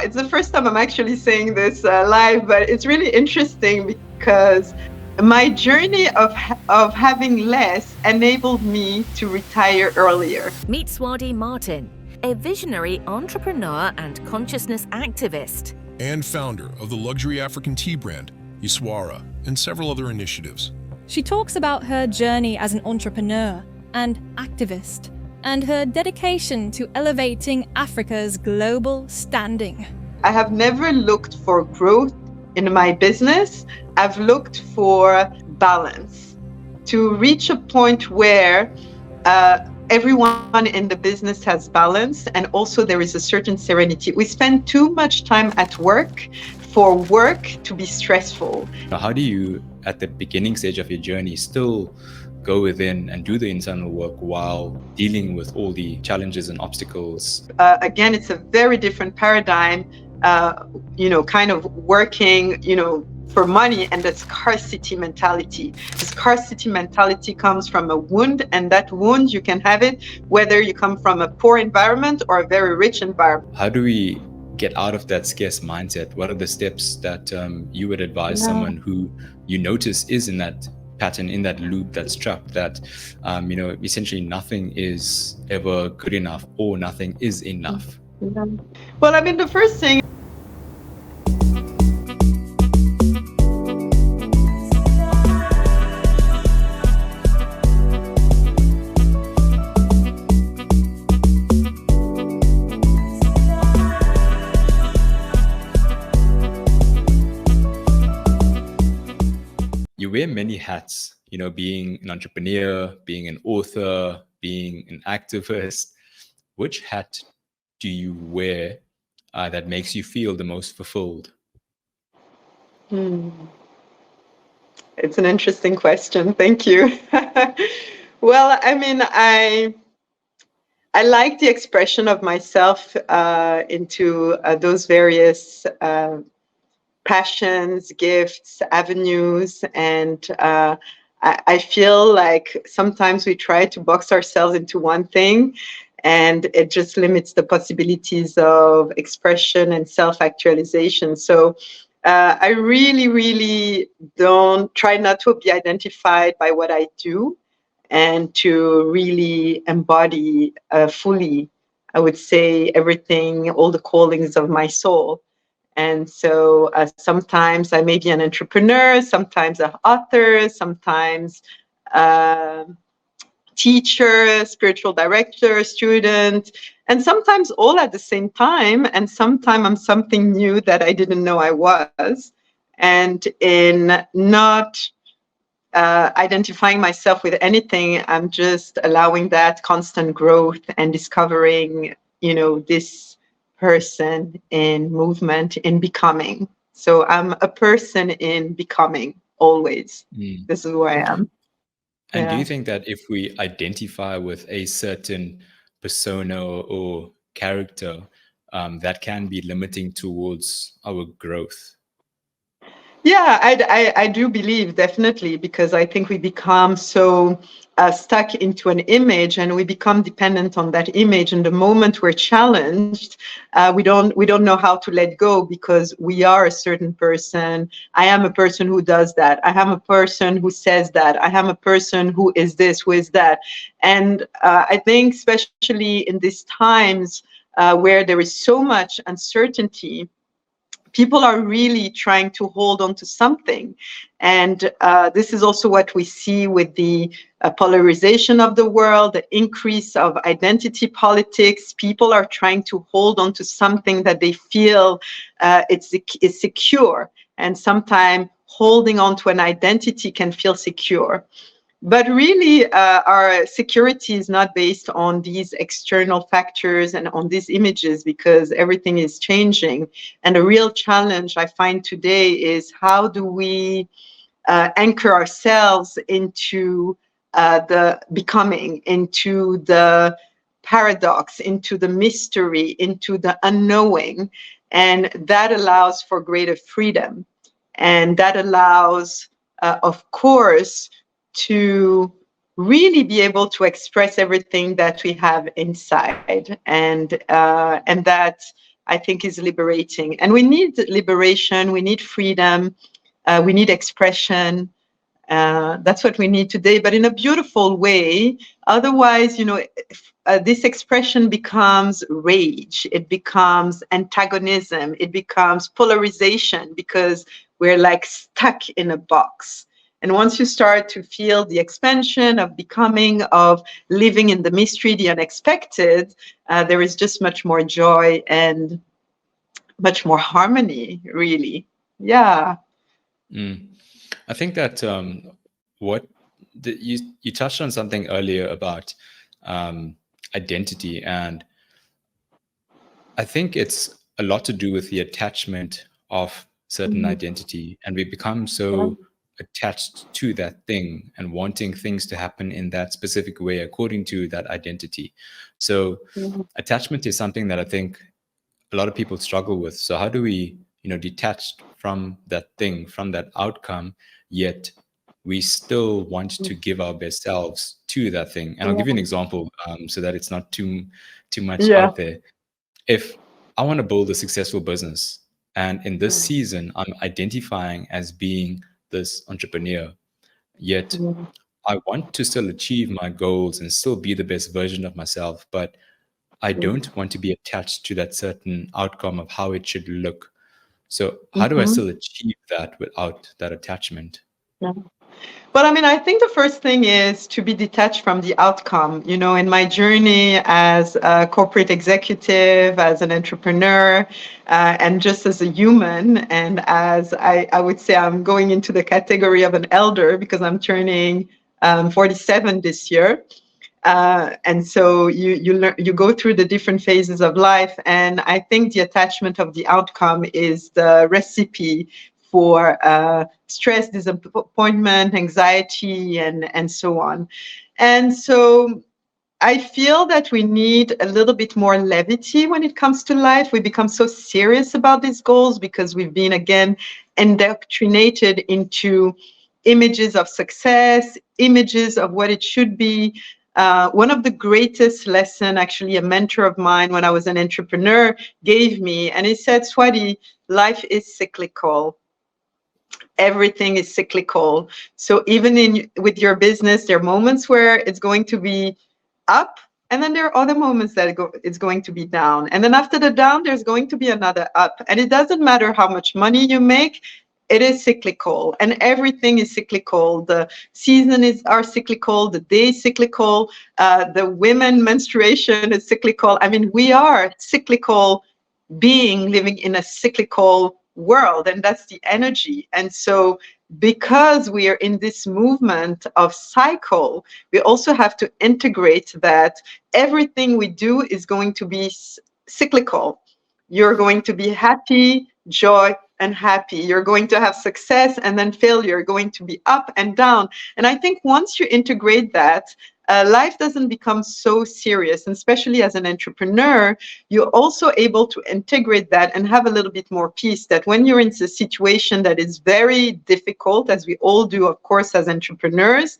it's the first time I'm actually saying this live, but it's really interesting because my journey of having less enabled me to retire earlier. Meet Swaady Martin, a visionary entrepreneur and consciousness activist. And founder of the luxury African tea brand, Yswara, and several other initiatives. She talks about her journey as an entrepreneur and activist, and her dedication to elevating Africa's global standing. I have never looked for growth in my business. I've looked for balance, to reach a point where everyone in the business has balance, and also there is a certain serenity. We spend too much time at work for work to be stressful. How do you, at the beginning stage of your journey, still go within and do the internal work while dealing with all the challenges and obstacles? Again, it's a very different paradigm, kind of working, for money, and the scarcity mentality. The scarcity mentality comes from a wound, and that wound, you can have it whether you come from a poor environment or a very rich environment. How do we get out of that scarce mindset? What are the steps that you would advise someone who you notice is in that pattern, in that loop that's trapped, that essentially nothing is ever good enough or nothing is enough? Well, I mean, the first thing, you wear many hats, being an entrepreneur, being an author, being an activist. Which hat do you wear that makes you feel the most fulfilled? It's an interesting question. Thank you. Well, I mean, I like the expression of myself into those various passions, gifts, avenues, and I feel like sometimes we try to box ourselves into one thing, and it just limits the possibilities of expression and self-actualization. So I really, really try not to be identified by what I do, and to really embody fully, I would say, everything, all the callings of my soul. And so sometimes I may be an entrepreneur, sometimes an author, sometimes teacher, spiritual director, student, and sometimes all at the same time. And sometimes I'm something new that I didn't know I was. And in not identifying myself with anything, I'm just allowing that constant growth and discovering, this person in movement, in becoming. So I'm a person in becoming always. This is who I am. And do you think that if we identify with a certain persona or character, that can be limiting towards our growth? Yeah, I do believe, definitely, because I think we become so stuck into an image, and we become dependent on that image. And the moment we're challenged, we don't know how to let go, because we are a certain person. I am a person who does that. I am a person who says that. I am a person who is this, who is that. And I think especially in these times where there is so much uncertainty, people are really trying to hold on to something. And this is also what we see with the polarization of the world, the increase of identity politics. People are trying to hold on to something that they feel is secure. And sometimes holding on to an identity can feel secure. But really, our security is not based on these external factors and on these images, because everything is changing. And a real challenge I find today is, how do we anchor ourselves into the becoming, into the paradox, into the mystery, into the unknowing. And that allows for greater freedom. And that allows, of course, to really be able to express everything that we have inside, and that I think is liberating. And we need liberation, we need freedom, we need expression. That's what we need today, but in a beautiful way. Otherwise, this expression becomes rage, it becomes antagonism, it becomes polarization, because we're like stuck in a box. And once you start to feel the expansion of becoming, of living in the mystery, the unexpected, there is just much more joy and much more harmony, really. Yeah. I think that you touched on something earlier about identity, and I think it's a lot to do with the attachment of certain identity, and we become so attached to that thing and wanting things to happen in that specific way according to that identity. So attachment is something that I think a lot of people struggle with. So how do we detach from that thing, from that outcome, yet we still want to give our best selves to that thing? And I'll give you an example so that it's not too much out there. If I want to build a successful business, and in this season I'm identifying as being this entrepreneur, yet I want to still achieve my goals and still be the best version of myself, but I don't want to be attached to that certain outcome of how it should look. So how do I still achieve that without that attachment? Well, I mean, I think the first thing is to be detached from the outcome. In my journey as a corporate executive, as an entrepreneur, and just as a human, and as I would say, I'm going into the category of an elder because I'm turning 47 this year. And so you go through the different phases of life, and I think the attachment of the outcome is the recipe for stress, disappointment, anxiety, and so on. And so I feel that we need a little bit more levity when it comes to life. We become so serious about these goals because we've been, again, indoctrinated into images of success, images of what it should be. One of the greatest lessons, actually, a mentor of mine when I was an entrepreneur gave me, and he said, Swaady, life is cyclical. Everything is cyclical. So even with your business, there are moments where it's going to be up, and then there are other moments that it's going to be down. And then after the down, there's going to be another up. And it doesn't matter how much money you make, it is cyclical, and everything is cyclical. The seasons are cyclical, the day is cyclical, the women menstruation is cyclical. I mean, we are cyclical being living in a cyclical world, and that's the energy. And so because we are in this movement of cycle, we also have to integrate that everything we do is going to be cyclical. You're going to be happy, joy, and happy. You're going to have success and then failure. You're going to be up and down. And I think once you integrate that, life doesn't become so serious. And especially as an entrepreneur, you're also able to integrate that and have a little bit more peace, that when you're in a situation that is very difficult, as we all do, of course, as entrepreneurs,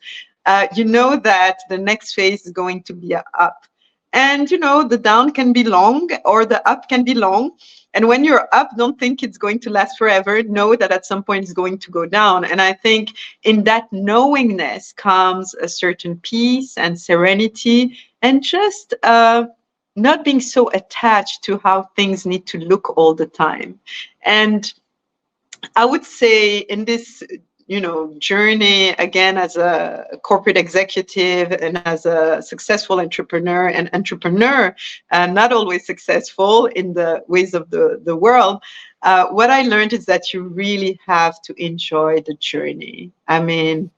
you know that the next phase is going to be up. And, the down can be long or the up can be long. And when you're up, don't think it's going to last forever. Know that at some point it's going to go down. And I think in that knowingness comes a certain peace and serenity, and just not being so attached to how things need to look all the time. And I would say in this journey, again, as a corporate executive and as a successful entrepreneur, not always successful in the ways of the world, what I learned is that you really have to enjoy the journey. I mean,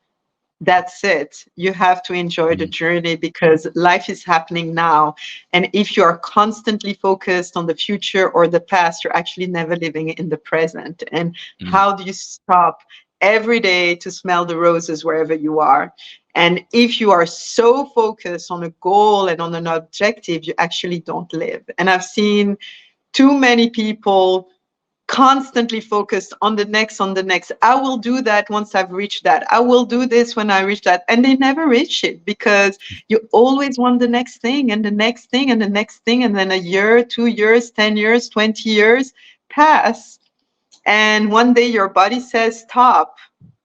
that's it. You have to enjoy the journey, because life is happening now. And if you are constantly focused on the future or the past, you're actually never living in the present. And how do you stop every day to smell the roses wherever you are? And if you are so focused on a goal and on an objective, you actually don't live. And I've seen too many people constantly focused on the next, I will do that once I've reached that. I will do this when I reach that. And they never reach it because you always want the next thing and the next thing and the next thing. And then a year, 2 years, 10 years, 20 years pass. And one day your body says, stop.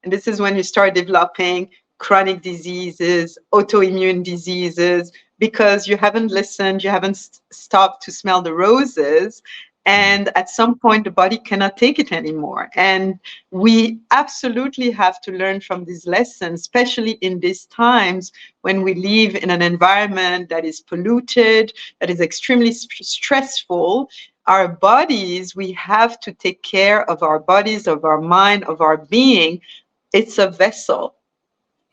And this is when you start developing chronic diseases, autoimmune diseases, because you haven't listened, you haven't stopped to smell the roses. And at some point, the body cannot take it anymore. And we absolutely have to learn from these lessons, especially in these times when we live in an environment that is polluted, that is extremely stressful. Our bodies, we have to take care of our bodies, of our mind, of our being. It's a vessel.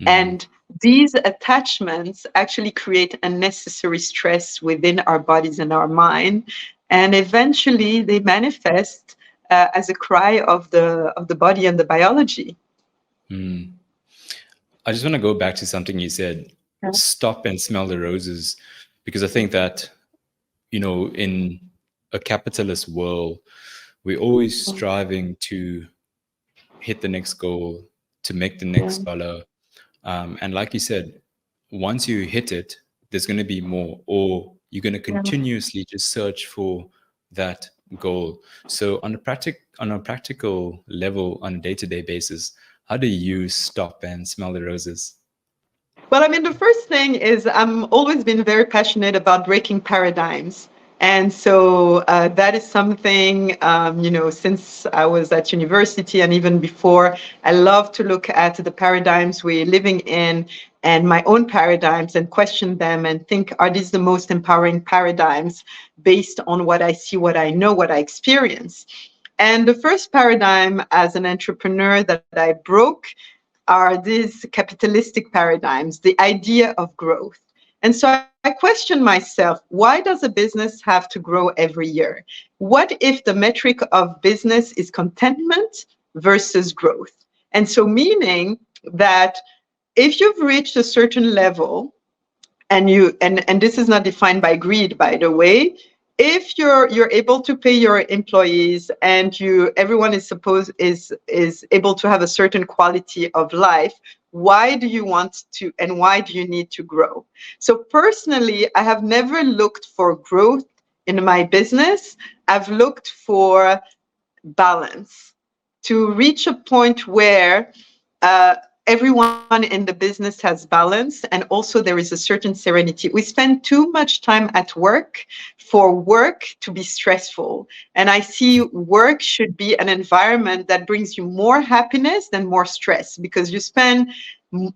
And these attachments actually create unnecessary stress within our bodies and our mind. And eventually they manifest as a cry of the body and the biology. I just want to go back to something you said, stop and smell the roses, because I think that, you know, in a capitalist world, we're always striving to hit the next goal, to make the next dollar. And like you said, once you hit it, there's going to be more, or you're going to continuously just search for that goal. So on a practical level, on a day-to-day basis, how do you stop and smell the roses? Well, I mean, the first thing is I'm always been very passionate about breaking paradigms. And so that is something, you know, since I was at university and even before, I love to look at the paradigms we're living in and my own paradigms and question them and think, are these the most empowering paradigms based on what I see, what I know, what I experience? And the first paradigm as an entrepreneur that I broke are these capitalistic paradigms, the idea of growth. And so I question myself, why does a business have to grow every year? What if the metric of business is contentment versus growth? And so meaning that if you've reached a certain level, and this is not defined by greed, by the way, if you're able to pay your employees and everyone is able to have a certain quality of life, why do you want to and why do you need to grow? So personally, I have never looked for growth in my business. I've looked for balance, to reach a point where everyone in the business has balance, and also there is a certain serenity. We spend too much time at work for work to be stressful. And I see work should be an environment that brings you more happiness than more stress, because you spend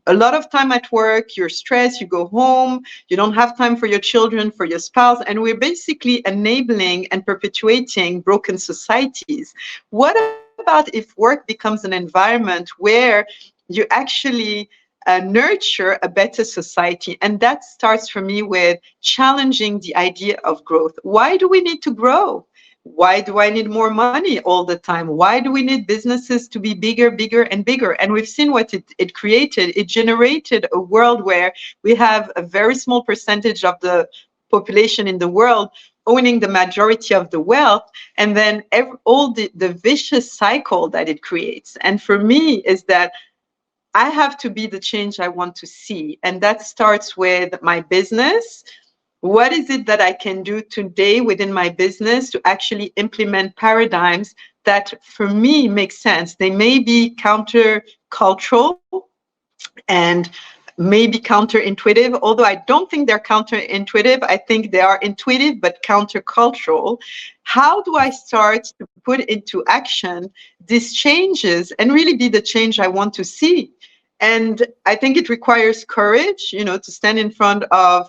a lot of time at work, you're stressed, you go home, you don't have time for your children, for your spouse, and we're basically enabling and perpetuating broken societies. What about if work becomes an environment where you actually nurture a better society? And that starts for me with challenging the idea of growth. Why do we need to grow? Why do I need more money all the time? Why do we need businesses to be bigger, bigger, and bigger? And we've seen what it created. It generated a world where we have a very small percentage of the population in the world owning the majority of the wealth, and then all the vicious cycle that it creates. And for me is that I have to be the change I want to see. And that starts with my business. What is it that I can do today within my business to actually implement paradigms that for me make sense? They may be counter-cultural and maybe counterintuitive, although I don't think they're counterintuitive. I think they are intuitive but countercultural. How do I start to put into action these changes and really be the change I want to see? And I think it requires courage, you know, to stand in front of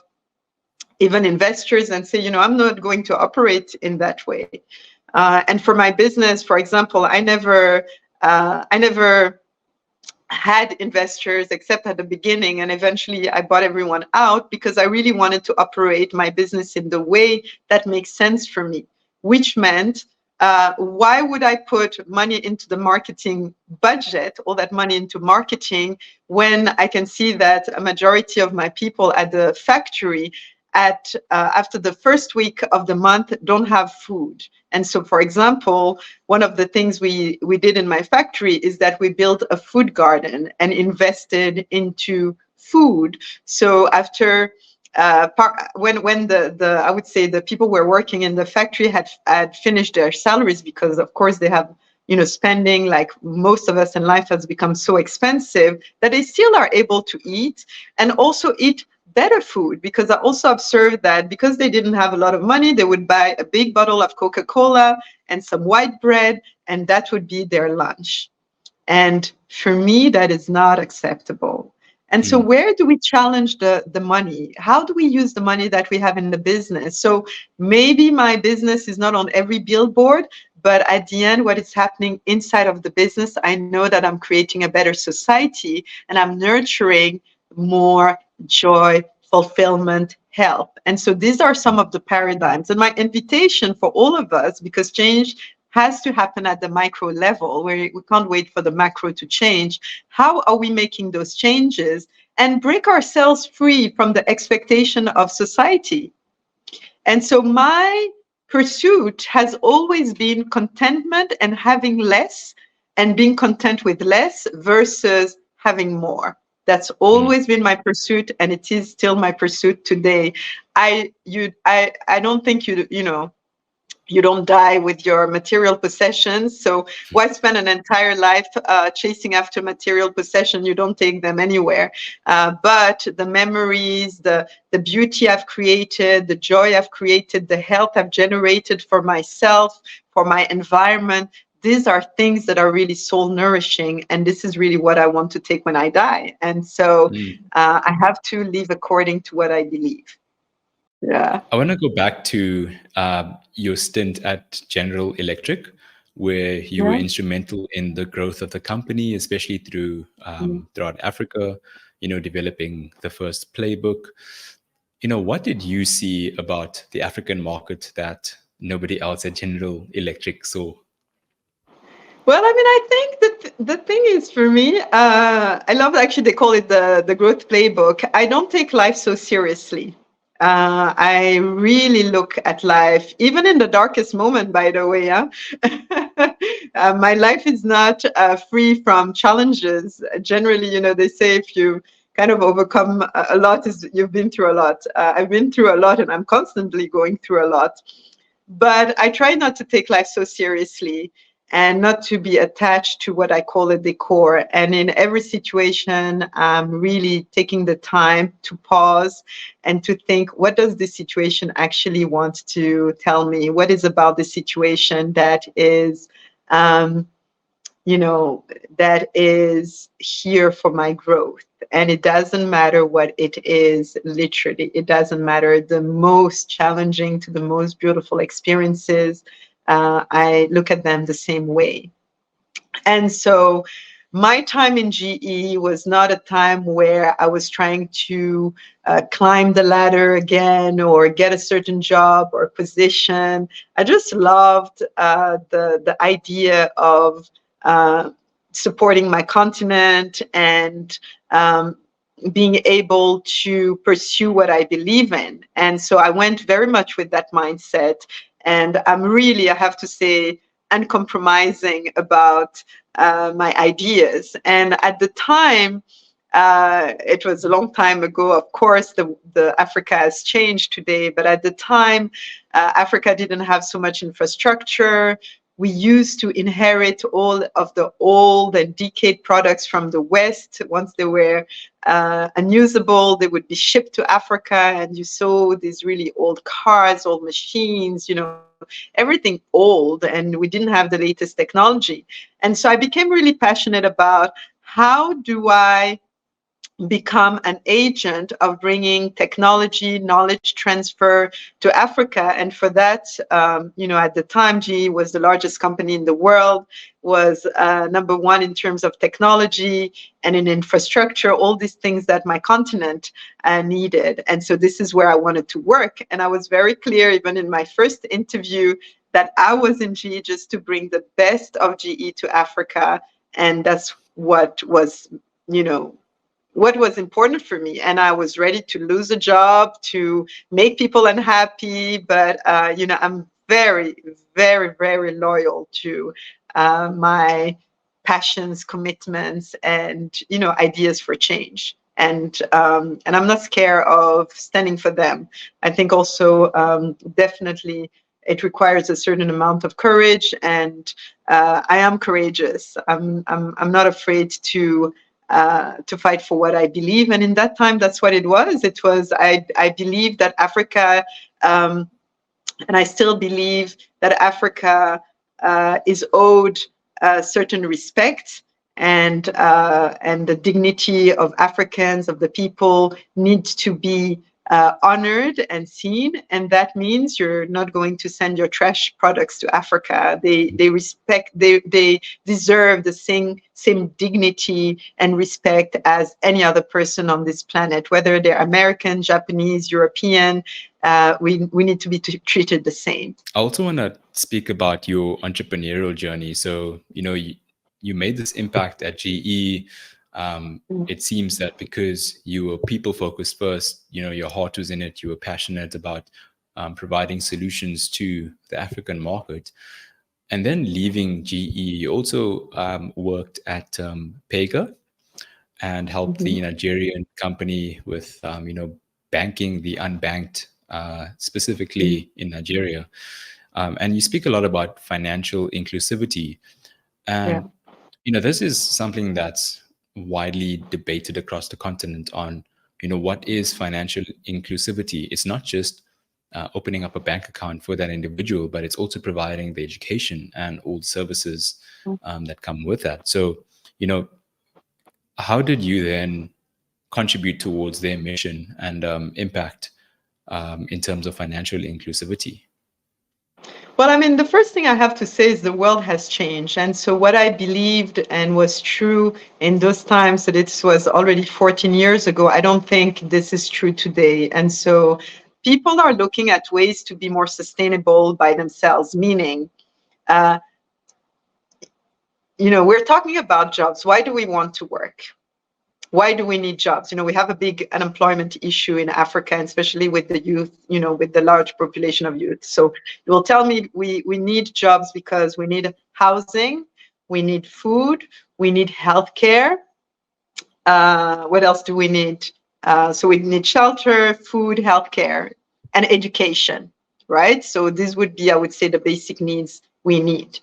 even investors and say, you know, I'm not going to operate in that way. And for my business, for example, I never had investors except at the beginning, and eventually I bought everyone out because I really wanted to operate my business in the way that makes sense for me, which meant why would I put money into the marketing budget, all that money into marketing, when I can see that a majority of my people at the factory after the first week of the month don't have food. And so, for example, one of the things we did in my factory is that we built a food garden and invested into food. So after when the I would say the people who were working in the factory had finished their salaries, because of course they have, spending, like most of us in life, has become so expensive, that they still are able to eat, and also eat better food. Because I also observed that because they didn't have a lot of money, they would buy a big bottle of Coca-Cola and some white bread, and that would be their lunch. And for me, that is not acceptable. And so where do we challenge the money? How do we use the money that we have in the business? So maybe my business is not on every billboard, but at the end, what is happening inside of the business, I know that I'm creating a better society, and I'm nurturing more joy, fulfillment, health. And so these are some of the paradigms. And my invitation for all of us, because change has to happen at the micro level, where we can't wait for the macro to change. How are we making those changes and break ourselves free from the expectation of society? And so my pursuit has always been contentment and having less, and being content with less versus having more. That's always been my pursuit, and it is still my pursuit today. I don't think you don't die with your material possessions. So why spend an entire life chasing after material possession? You don't take them anywhere. But the memories, the beauty I've created, the joy I've created, the health I've generated for myself, for my environment, these are things that are really soul nourishing. And this is really what I want to take when I die. And so I have to live according to what I believe. Yeah. I want to go back to your stint at General Electric, where you were instrumental in the growth of the company, especially throughout Africa, developing the first playbook. What did you see about the African market that nobody else at General Electric saw? Well, I mean, I think that the thing is, for me, I love, actually, they call it the growth playbook. I don't take life so seriously. I really look at life, even in the darkest moment, by the way. My life is not free from challenges. Generally, they say if you kind of overcome a lot, you've been through a lot. I've been through a lot, and I'm constantly going through a lot. But I try not to take life so seriously, and not to be attached to what I call a decor. And in every situation, I'm really taking the time to pause and to think, what does this situation actually want to tell me? What is about the situation that is, that is here for my growth? And it doesn't matter what it is, literally. It doesn't matter. The most challenging to the most beautiful experiences, I look at them the same way. And so my time in GE was not a time where I was trying to climb the ladder again or get a certain job or position. I just loved the idea of supporting my continent and being able to pursue what I believe in. And so I went very much with that mindset. And I'm really, I have to say, uncompromising about my ideas. And at the time, it was a long time ago. Of course, the Africa has changed today, but at the time, Africa didn't have so much infrastructure. We used to inherit all of the old and decayed products from the West. Once they were unusable, they would be shipped to Africa, and you saw these really old cars, old machines, everything old, and we didn't have the latest technology. And so I became really passionate about how do I become an agent of bringing technology, knowledge transfer to Africa. And for that, at the time, GE was the largest company in the world, was number one in terms of technology and in infrastructure, all these things that my continent needed. And so this is where I wanted to work. And I was very clear, even in my first interview, that I was in GE just to bring the best of GE to Africa. And that's what was, what was important for me, and I was ready to lose a job to make people unhappy. But I'm very, very, very loyal to my passions, commitments, and ideas for change. And I'm not scared of standing for them. I think also definitely it requires a certain amount of courage, and I am courageous. I'm not afraid to fight for what I believe. And in that time, that's what it was. It was I believe that Africa, and I still believe that Africa is owed certain respect, and the dignity of Africans, of the people, needs to be honored and seen. And that means you're not going to send your trash products to Africa. They deserve the same dignity and respect as any other person on this planet, whether they're American, Japanese, European. We need to be treated the same. I also want to speak about your entrepreneurial journey. So, you made this impact at GE. It seems that because you were people focused first, your heart was in it. You were passionate about providing solutions to the African market. And then leaving GE, you also worked at Pega and helped the Nigerian company with, banking the unbanked, specifically in Nigeria. And you speak a lot about financial inclusivity. And, this is something that's widely debated across the continent on, what is financial inclusivity? It's not just opening up a bank account for that individual, but it's also providing the education and all the services that come with that. So, how did you then contribute towards their mission and impact in terms of financial inclusivity? Well, I mean, the first thing I have to say is the world has changed. And so what I believed and was true in those times, that it was already 14 years ago, I don't think this is true today. And so people are looking at ways to be more sustainable by themselves, meaning, we're talking about jobs. Why do we want to work? Why do we need jobs? We have a big unemployment issue in Africa, and especially with the youth, with the large population of youth. So you will tell me we need jobs because we need housing, we need food, we need healthcare. What else do we need? So we need shelter, food, healthcare, and education, right? So this would be, I would say, the basic needs we need.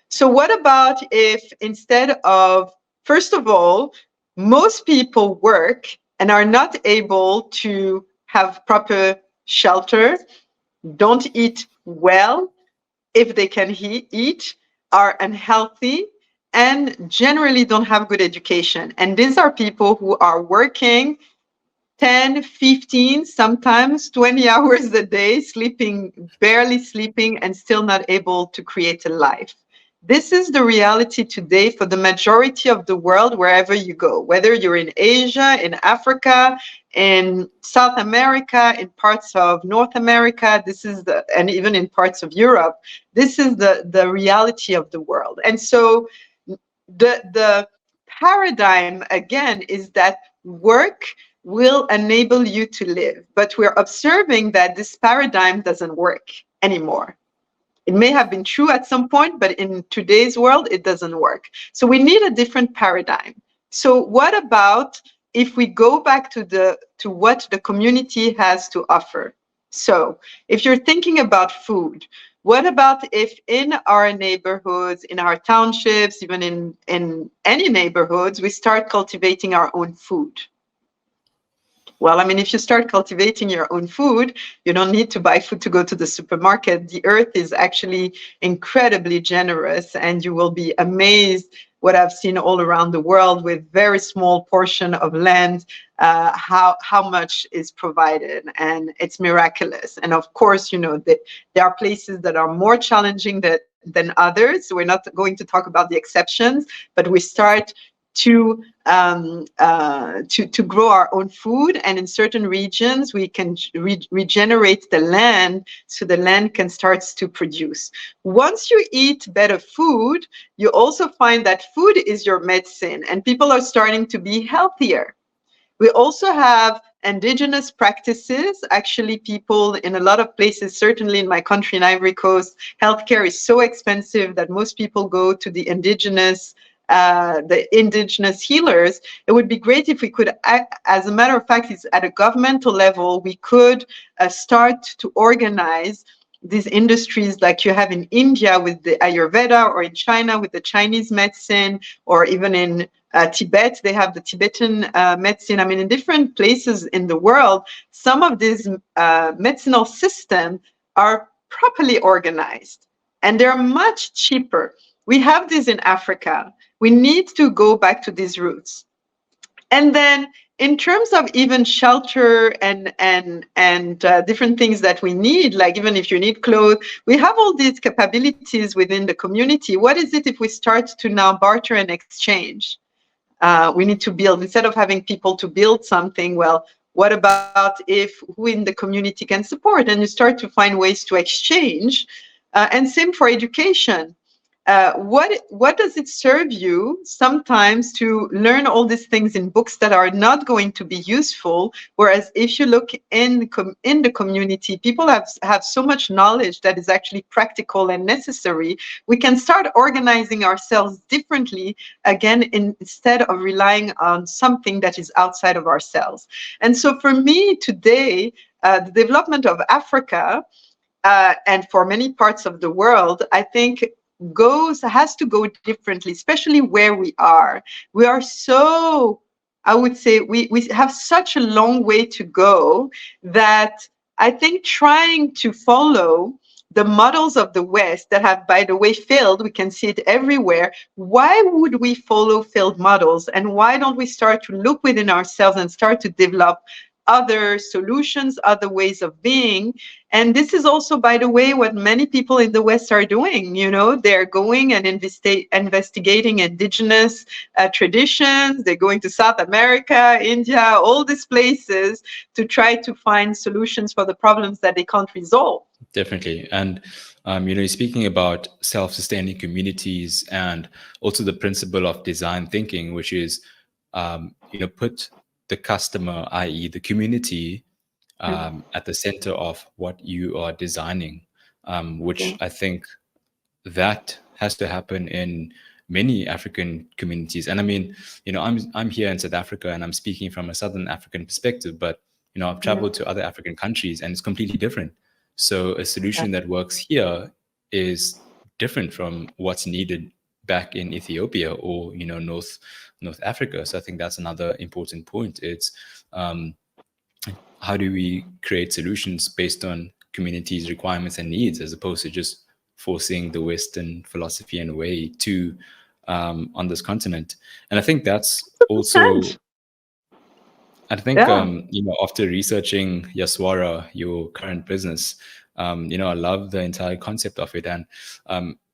So what about if instead of, first of all, most people work and are not able to have proper shelter, don't eat well if they can eat, are unhealthy, and generally don't have good education. And these are people who are working 10, 15, sometimes 20 hours a day, barely sleeping, and still not able to create a life. This is the reality today for the majority of the world, wherever you go, whether you're in Asia, in Africa, in South America, in parts of North America, and even in parts of Europe. This is the reality of the world. And so the paradigm, again, is that work will enable you to live. But we're observing that this paradigm doesn't work anymore. It may have been true at some point, but in today's world, it doesn't work. So we need a different paradigm. So what about if we go back to what the community has to offer? So if you're thinking about food, what about if in our neighborhoods, in our townships, even in any neighborhoods, we start cultivating our own food? Well, I mean, if you start cultivating your own food, you don't need to buy food to go to the supermarket. The earth is actually incredibly generous, and you will be amazed what I've seen all around the world with very small portion of land, how much is provided, and it's miraculous. And of course, there are places that are more challenging than others. So we're not going to talk about the exceptions, but we start to grow our own food, and in certain regions we can regenerate the land so the land can start to produce. Once you eat better food, you also find that food is your medicine, and people are starting to be healthier. We also have indigenous practices. Actually, people in a lot of places, certainly in my country in Ivory Coast, healthcare is so expensive that most people go to the indigenous healers. It would be great if we could, as a matter of fact, it's at a governmental level, we could start to organize these industries like you have in India with the Ayurveda, or in China with the Chinese medicine, or even in Tibet, they have the Tibetan medicine. I mean, in different places in the world, some of these medicinal systems are properly organized and they're much cheaper. We have this in Africa. We need to go back to these roots. And then in terms of even shelter and different things that we need, like even if you need clothes, we have all these capabilities within the community. What is it if we start to now barter and exchange? We need to build, instead of having people to build something, well, what about if who in the community can support? And you start to find ways to exchange. And same for education. What does it serve you sometimes to learn all these things in books that are not going to be useful? Whereas if you look in the community, people have so much knowledge that is actually practical and necessary. We can start organizing ourselves differently again, instead of relying on something that is outside of ourselves. And so for me today, the development of Africa and for many parts of the world, I think has to go differently, especially where we are. We are so, I would say, we have such a long way to go that I think trying to follow the models of the West that have, by the way, failed, we can see it everywhere. Why would we follow failed models? And why don't we start to look within ourselves and start to develop other solutions, other ways of being? And this is also, by the way, what many people in the West are doing. You know, they're going and investigating indigenous traditions. They're going to South America, India, all these places to try to find solutions for the problems that they can't resolve. Definitely. And, speaking about self-sustaining communities and also the principle of design thinking, which is, put the customer, i.e. the community, at the center of what you are designing, which I think that has to happen in many African communities. And I mean, I'm here in South Africa and I'm speaking from a Southern African perspective, but, I've traveled to other African countries and it's completely different. So a solution that works here is different from what's needed back in Ethiopia or, North Africa. So I think that's another important point. It's how do we create solutions based on communities' requirements and needs, as opposed to just forcing the Western philosophy and way to on this continent. And I think that's also, I think, after researching Yswara, your current business, I love the entire concept of it. And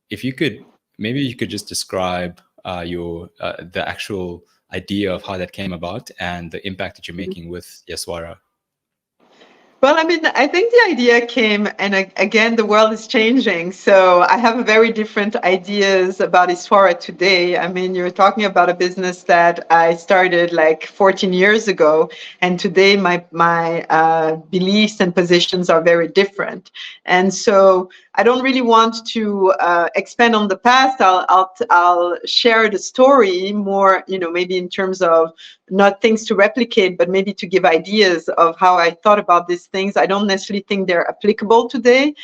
if you could, maybe you could just describe the actual idea of how that came about and the impact that you're making with Yswara. Well, I mean, I think the idea came, and again, the world is changing. So I have very different ideas about Yswara today. I mean, you're talking about a business that I started like 14 years ago, and today my beliefs and positions are very different. And so I don't really want to expand on the past. I'll share the story more, maybe in terms of not things to replicate, but maybe to give ideas of how I thought about these things. I don't necessarily think they're applicable today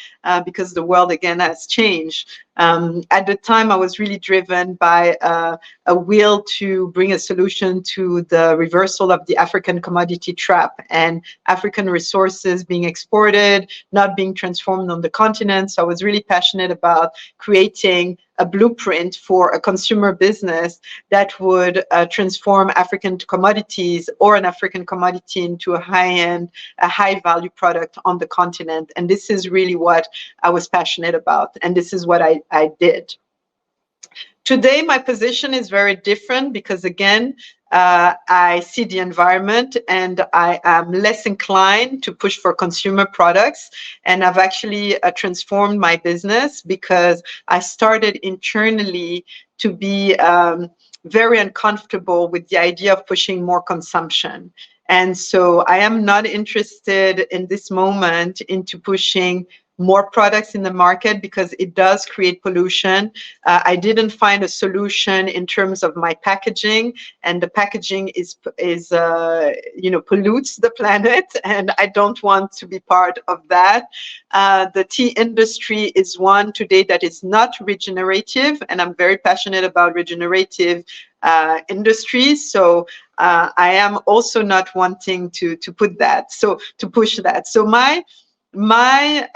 because the world, again, has changed. At the time, I was really driven by a will to bring a solution to the reversal of the African commodity trap and African resources being exported, not being transformed on the continent. So I was really passionate about creating a blueprint for a consumer business that would transform African commodities or an African commodity into a high-end, a high-value product on the continent. And this is really what I was passionate about. And this is what I did. Today, my position is very different because, again, I see the environment and I am less inclined to push for consumer products. And I've actually transformed my business because I started internally to be very uncomfortable with the idea of pushing more consumption. And so I am not interested in this moment into pushing more products in the market because it does create pollution. I didn't find a solution in terms of my packaging, and the packaging is pollutes the planet, and I don't want to be part of that. The tea industry is one today that is not regenerative, and I'm very passionate about regenerative industries. So I am also not wanting to push that. So my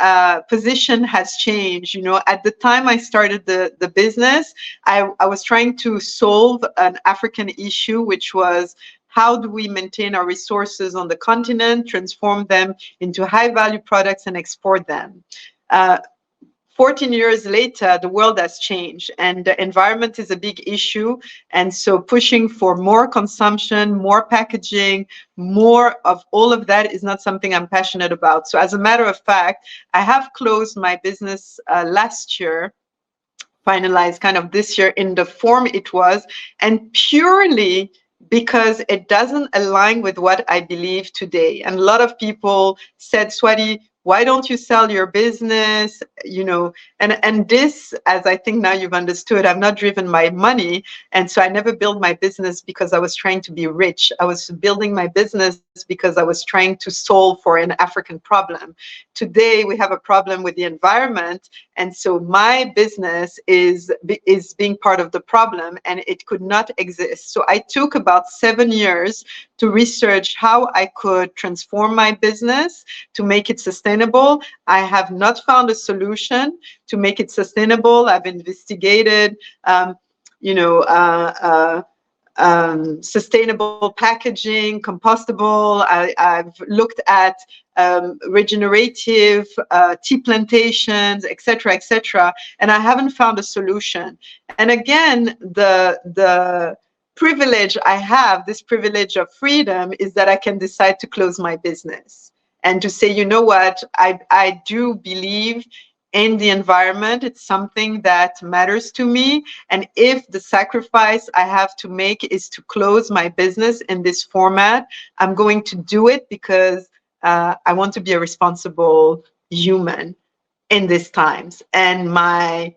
position has changed. At the time I started the business, I was trying to solve an African issue, which was how do we maintain our resources on the continent, transform them into high value products and export them. 14 years later, the world has changed and the environment is a big issue. And so pushing for more consumption, more packaging, more of all of that is not something I'm passionate about. So as a matter of fact, I have closed my business last year, finalized kind of this year in the form it was, and purely because it doesn't align with what I believe today. And a lot of people said, Swaady, why don't you sell your business? And this, as I think now you've understood, I'm not driven by money. And so I never built my business because I was trying to be rich. I was building my business because I was trying to solve for an African problem. Today, we have a problem with the environment. And so my business is being part of the problem, and it could not exist. So I took about 7 years to research how I could transform my business to make it sustainable. I have not found a solution to make it sustainable. I've investigated, sustainable packaging, compostable. I've looked at regenerative tea plantations, et cetera, and I haven't found a solution. And again, the privilege I have, this privilege of freedom, is that I can decide to close my business and to say, you know what, I do believe in the environment. It's something that matters to me. And if the sacrifice I have to make is to close my business in this format, I'm going to do it because I want to be a responsible human in these times. And money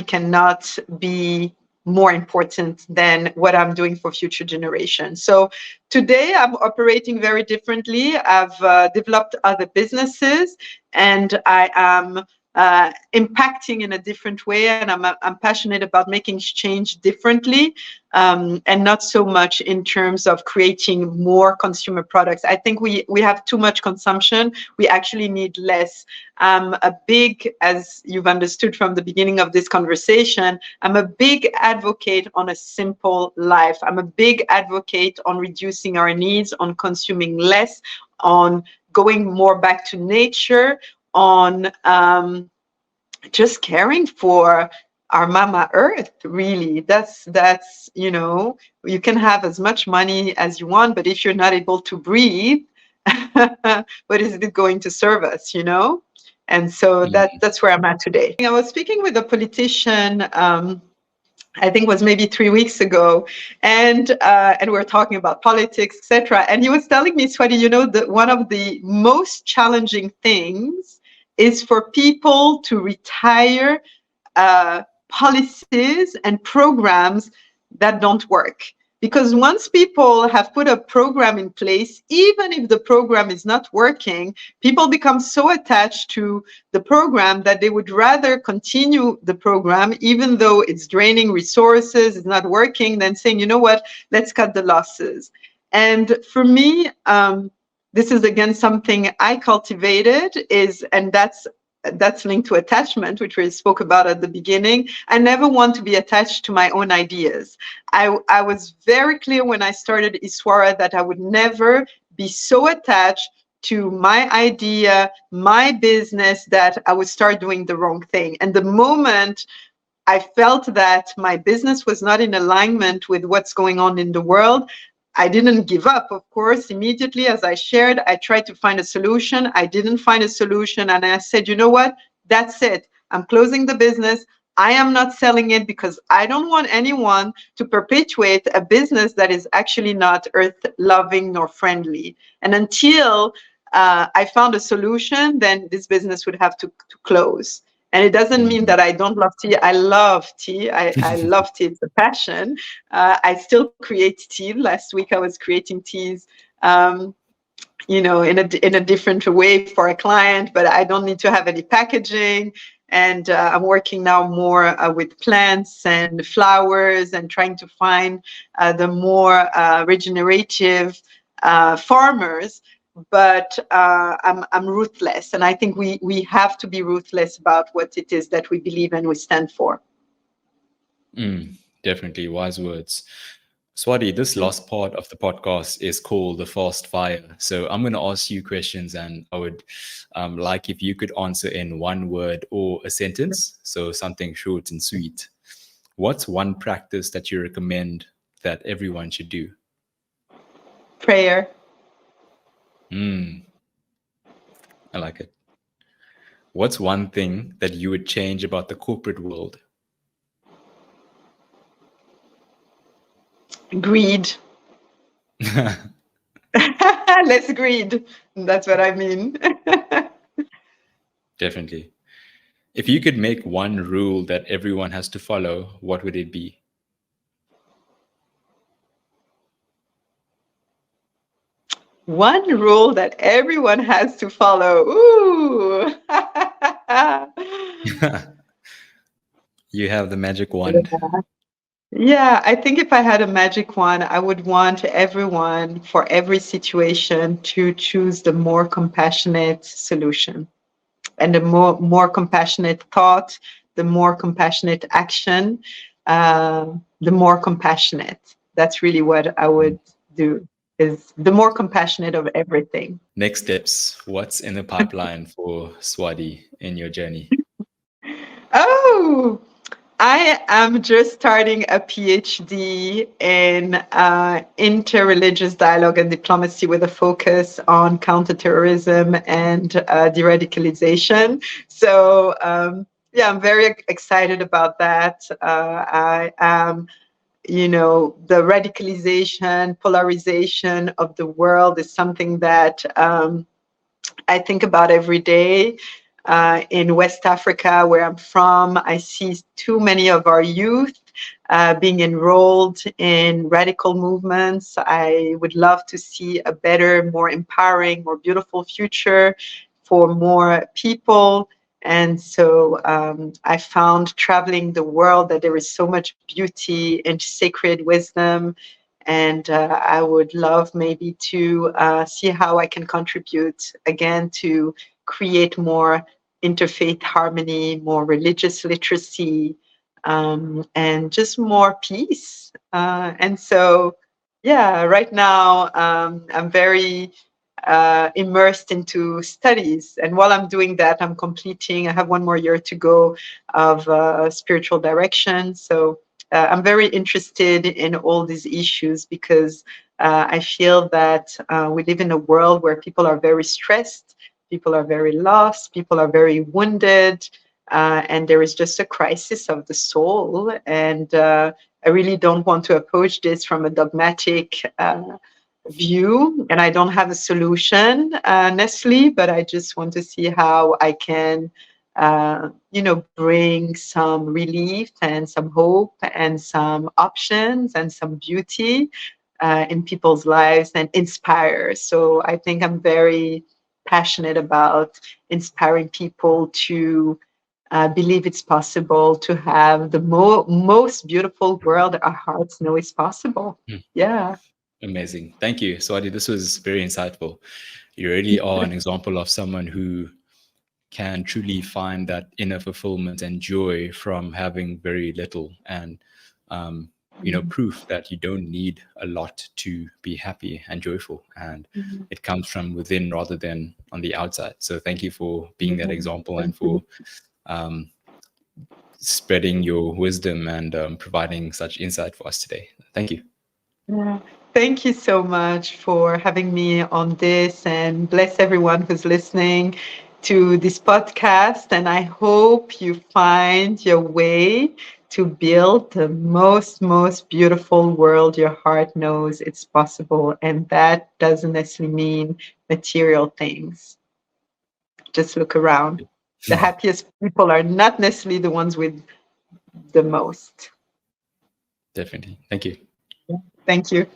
cannot be more important than what I'm doing for future generations. So today I'm operating very differently. I've developed other businesses, and I am impacting in a different way, and I'm passionate about making change differently, and not so much in terms of creating more consumer products. I think we have too much consumption. We actually need less. As you've understood from the beginning of this conversation, I'm a big advocate on a simple life. I'm a big advocate on reducing our needs, on consuming less, on going more back to nature, on just caring for our mama earth. Really, that's you can have as much money as you want, but if you're not able to breathe, what is it going to serve us? And so that's where I'm at today. I was speaking with a politician, I think it was maybe 3 weeks ago, and we're talking about politics, etc. And he was telling me, Swaady, that one of the most challenging things is for people to retire policies and programs that don't work. Because once people have put a program in place, even if the program is not working, people become so attached to the program that they would rather continue the program, even though it's draining resources, it's not working, than saying, you know what, let's cut the losses. And for me, this is again something I cultivated, and that's linked to attachment, which we spoke about at the beginning. I never want to be attached to my own ideas. I was very clear when I started Yswara that I would never be so attached to my idea, my business, that I would start doing the wrong thing. And the moment I felt that my business was not in alignment with what's going on in the world, I didn't give up, of course. Immediately, as I shared, I tried to find a solution. I didn't find a solution. And I said, you know what? That's it. I'm closing the business. I am not selling it because I don't want anyone to perpetuate a business that is actually not earth loving nor friendly. And until I found a solution, then this business would have to close. And it doesn't mean that I don't love tea. I love tea. I love tea. It's a passion. I still create tea. Last week I was creating teas, in a different way for a client, but I don't need to have any packaging. And I'm working now more with plants and flowers and trying to find the more regenerative farmers. But I'm ruthless, and I think we have to be ruthless about what it is that we believe and we stand for. Definitely wise words. Swaady, this last part of the podcast is called the fast fire. So I'm going to ask you questions, and I would like if you could answer in one word or a sentence. So something short and sweet. What's one practice that you recommend that everyone should do? Prayer. I like it. What's one thing that you would change about the corporate world? Greed. Less greed. That's what I mean. Definitely. If you could make one rule that everyone has to follow, what would it be? One rule that everyone has to follow. Ooh. You have the magic wand. Yeah, I think if I had a magic wand, I would want everyone for every situation to choose the more compassionate solution, and the more compassionate thought, the more compassionate action, the more compassionate. That's really what I would do, is the more compassionate of everything. Next steps. What's in the pipeline for Swaady in your journey? Oh, I am just starting a PhD in interreligious dialogue and diplomacy with a focus on counterterrorism and de-radicalization. So, yeah, I'm very excited about that. I am, the radicalization, polarization of the world is something that I think about every day. In West Africa, where I'm from, I see too many of our youth being enrolled in radical movements. I would love to see a better, more empowering, more beautiful future for more people. And so I found traveling the world that there is so much beauty and sacred wisdom. And I would love maybe to see how I can contribute again to create more interfaith harmony, more religious literacy, and just more peace. And so, yeah, right now I'm very immersed into studies. And while I'm doing that, I have one more year to go of spiritual direction. So I'm very interested in all these issues because I feel that we live in a world where people are very stressed. People are very lost, people are very wounded, and there is just a crisis of the soul. And I really don't want to approach this from a dogmatic view, and I don't have a solution necessarily, but I just want to see how I can, bring some relief and some hope and some options and some beauty in people's lives and inspire. So I think I'm very passionate about inspiring people to believe it's possible to have the most beautiful world our hearts know is possible. Yeah. Amazing. Thank you, Swaady. This was very insightful. You really are an example of someone who can truly find that inner fulfillment and joy from having very little, and proof that you don't need a lot to be happy and joyful, and it comes from within rather than on the outside. So thank you for being that example and for spreading your wisdom and providing such insight for us today. Thank you. Yeah. Thank you so much for having me on this, and bless everyone who's listening. to this podcast, and I hope you find your way to build the most beautiful world your heart knows it's possible. And that doesn't necessarily mean material things. Just look around. The happiest people are not necessarily the ones with the most. Definitely. Thank you. Thank you.